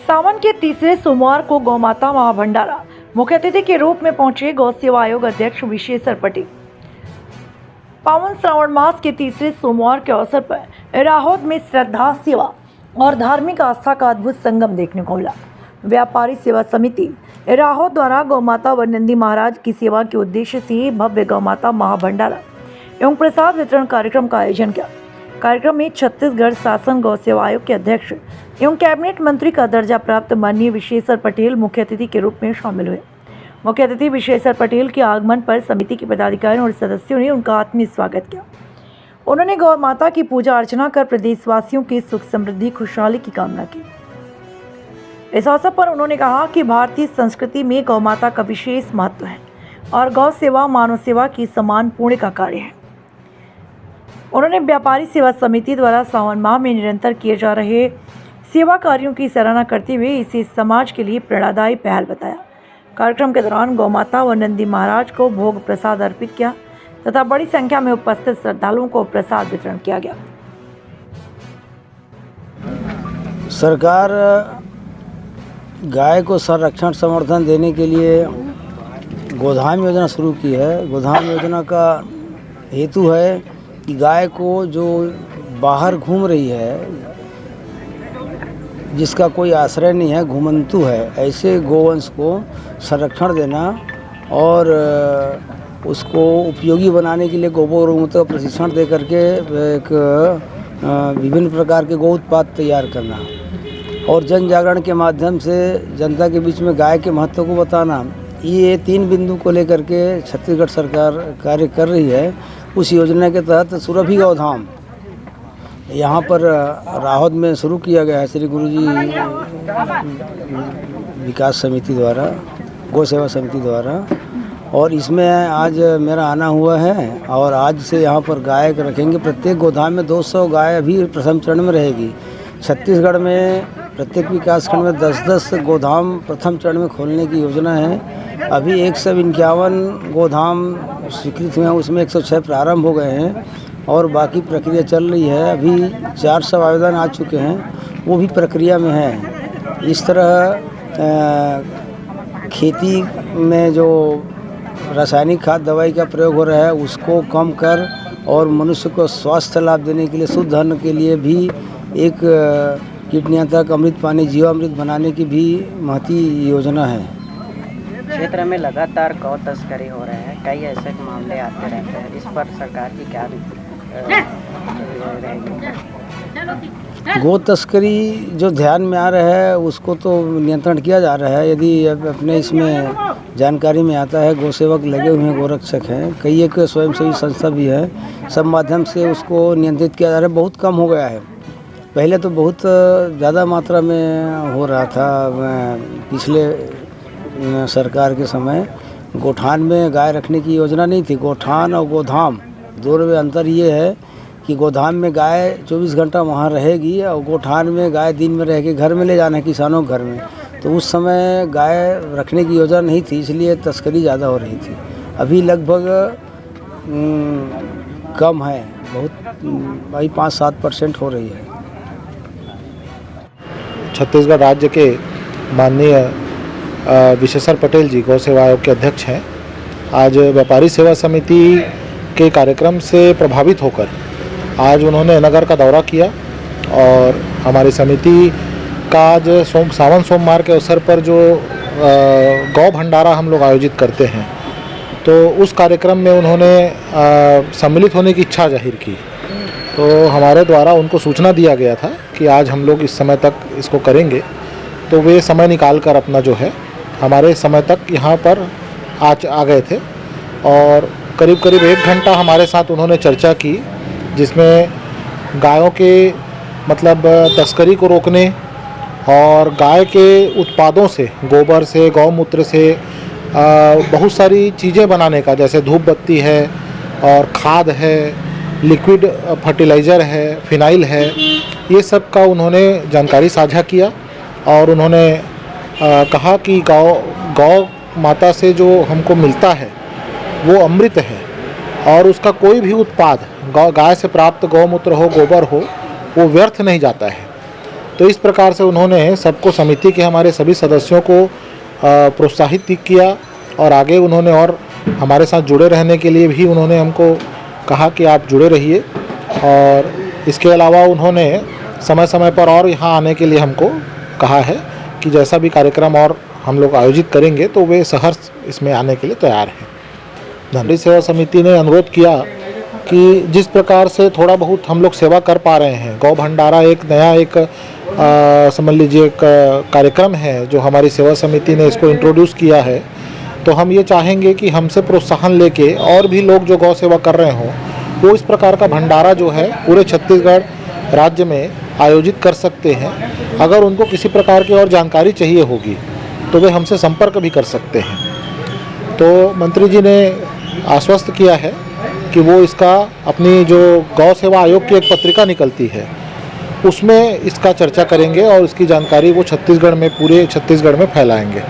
सावन के तीसरे सोमवार को गौमाता महाभंडारा मुख्य अतिथि के रूप में पहुंचे गौ सेवा आयोग अध्यक्ष विशेश्वर पटेल। पावन श्रावण मास के तीसरे सोमवार के अवसर पर राहोद में श्रद्धा, सेवा और धार्मिक आस्था का अद्भुत संगम देखने को मिला। व्यापारी सेवा समिति राहोद द्वारा गौमाता व नंदी महाराज की सेवा के उद्देश्य से भव्य गौमाता महाभंडारा एवं प्रसाद वितरण कार्यक्रम का आयोजन किया। कार्यक्रम में छत्तीसगढ़ शासन गौ सेवा आयोग के अध्यक्ष एवं कैबिनेट मंत्री का दर्जा प्राप्त माननीय विशेश्वर पटेल मुख्य अतिथि के रूप में शामिल हुए। मुख्य अतिथि विशेश्वर पटेल के आगमन पर समिति के पदाधिकारियों और सदस्यों ने उनका आत्मीय स्वागत किया। उन्होंने गौ माता की पूजा अर्चना कर प्रदेशवासियों की सुख समृद्धि खुशहाली की कामना की। इस अवसर पर उन्होंने कहा कि भारतीय संस्कृति में गौ माता का विशेष महत्व है और गौ सेवा मानव सेवा की समान पुण्य का कार्य है। उन्होंने व्यापारी सेवा समिति द्वारा सावन माह में निरंतर किए जा रहे सेवा कार्यों की सराहना करते हुए इसे समाज के लिए प्रेरणादायी पहल बताया। कार्यक्रम के दौरान गौमाता व नंदी महाराज को भोग प्रसाद अर्पित किया तथा बड़ी संख्या में उपस्थित श्रद्धालुओं को प्रसाद वितरण किया गया। सरकार गाय को संरक्षण समर्थन देने के लिए गोधाम योजना शुरू की है। गोधाम योजना का हेतु है कि गाय को जो बाहर घूम रही है, जिसका कोई आश्रय नहीं है, घुमंतु है, ऐसे गोवंश को संरक्षण देना और उसको उपयोगी बनाने के लिए गोबर गोमूत्र का प्रशिक्षण दे करके एक विभिन्न प्रकार के गौ उत्पाद तैयार करना और जन जागरण के माध्यम से जनता के बीच में गाय के महत्व को बताना, ये 3 बिंदु को लेकर के छत्तीसगढ़ सरकार कार्य कर रही है। उस योजना के तहत सुरभि गौधाम यहाँ पर राहोद में शुरू किया गया है श्री गुरुजी विकास समिति द्वारा, गौ सेवा समिति द्वारा, और इसमें आज मेरा आना हुआ है और आज से यहाँ पर गाय रखेंगे। प्रत्येक गोधाम में 200 गाय अभी प्रथम चरण में रहेगी। छत्तीसगढ़ में प्रत्येक विकासखंड में 10-10 गोधाम प्रथम चरण में खोलने की योजना है। अभी 151 गोधाम स्वीकृत हुए हैं, उसमें 106 प्रारंभ हो गए हैं और बाकी प्रक्रिया चल रही है। अभी 400 आवेदन आ चुके हैं, वो भी प्रक्रिया में है। इस तरह खेती में जो रासायनिक खाद दवाई का प्रयोग हो रहा है उसको कम कर और मनुष्य को स्वास्थ्य लाभ देने के लिए, शुद्ध अन्न के लिए भी एक कीट नियंत्रक अमृत पानी जीवामृत बनाने की भी महती योजना है। क्षेत्र में लगातार गौ तस्करी हो रहे हैं, कई ऐसे मामले आते रहते हैं, इस पर सरकार की क्या रहेगी? गौ तस्करी जो ध्यान में आ रहा है उसको तो नियंत्रण किया जा रहा है। यदि अपने इसमें जानकारी में आता है, गौ सेवक लगे हुए हैं, गोरक्षक हैं, कई एक स्वयंसेवी संस्था भी है, सब माध्यम से उसको नियंत्रित किया जा रहा है। बहुत कम हो गया है, पहले तो बहुत ज़्यादा मात्रा में हो रहा था। पिछले सरकार के समय गोठान में गाय रखने की योजना नहीं थी। गोठान और गोधाम दोनों में अंतर ये है कि गोधाम में गाय 24 घंटा वहाँ रहेगी और गोठान में गाय दिन में रह के घर में ले जाना है किसानों के घर में। तो उस समय गाय रखने की योजना नहीं थी, इसलिए तस्करी ज़्यादा हो रही थी। अभी लगभग कम है, बहुत भाई 5-7% हो रही है। छत्तीसगढ़ राज्य के माननीय विशेश्वर पटेल जी गौ सेवा आयोग के अध्यक्ष हैं। आज व्यापारी सेवा समिति के कार्यक्रम से प्रभावित होकर आज उन्होंने नगर का दौरा किया और हमारी समिति का आज सावन सोमवार के अवसर पर जो गौ भंडारा हम लोग आयोजित करते हैं, तो उस कार्यक्रम में उन्होंने सम्मिलित होने की इच्छा जाहिर की। तो हमारे द्वारा उनको सूचना दिया गया था कि आज हम लोग इस समय तक इसको करेंगे, तो वे समय निकाल कर अपना जो है हमारे समय तक यहाँ पर आ गए थे और करीब 1 घंटा हमारे साथ उन्होंने चर्चा की, जिसमें गायों के मतलब तस्करी को रोकने और गाय के उत्पादों से, गोबर से, गौमूत्र से बहुत सारी चीज़ें बनाने का, जैसे धूप बत्ती है और खाद है, लिक्विड फर्टिलाइज़र है, फिनाइल है, ये सब का उन्होंने जानकारी साझा किया और उन्होंने कहा कि गौ माता से जो हमको मिलता है वो अमृत है और उसका कोई भी उत्पाद गाय से प्राप्त गौमूत्र हो, गोबर हो, वो व्यर्थ नहीं जाता है। तो इस प्रकार से उन्होंने सबको, समिति के हमारे सभी सदस्यों को प्रोत्साहित किया और आगे उन्होंने और हमारे साथ जुड़े रहने के लिए भी उन्होंने हमको कहा कि आप जुड़े रहिए। और इसके अलावा उन्होंने समय समय पर और यहाँ आने के लिए हमको कहा है कि जैसा भी कार्यक्रम और हम लोग आयोजित करेंगे तो वे सहर्ष इसमें आने के लिए तैयार हैं। धनरी सेवा समिति ने अनुरोध किया कि जिस प्रकार से थोड़ा बहुत हम लोग सेवा कर पा रहे हैं, गौ भंडारा एक नया एक समझ लीजिए एक कार्यक्रम है जो हमारी सेवा समिति ने इसको इंट्रोड्यूस किया है। तो हम ये चाहेंगे कि हमसे प्रोत्साहन लेके और भी लोग जो गौ सेवा कर रहे हों वो इस प्रकार का भंडारा जो है पूरे छत्तीसगढ़ राज्य में आयोजित कर सकते हैं। अगर उनको किसी प्रकार की और जानकारी चाहिए होगी तो वे हमसे संपर्क भी कर सकते हैं। तो मंत्री जी ने आश्वस्त किया है कि वो इसका अपनी जो गौ सेवा आयोग की एक पत्रिका निकलती है उसमें इसका चर्चा करेंगे और इसकी जानकारी वो छत्तीसगढ़ में, पूरे छत्तीसगढ़ में फैलाएंगे।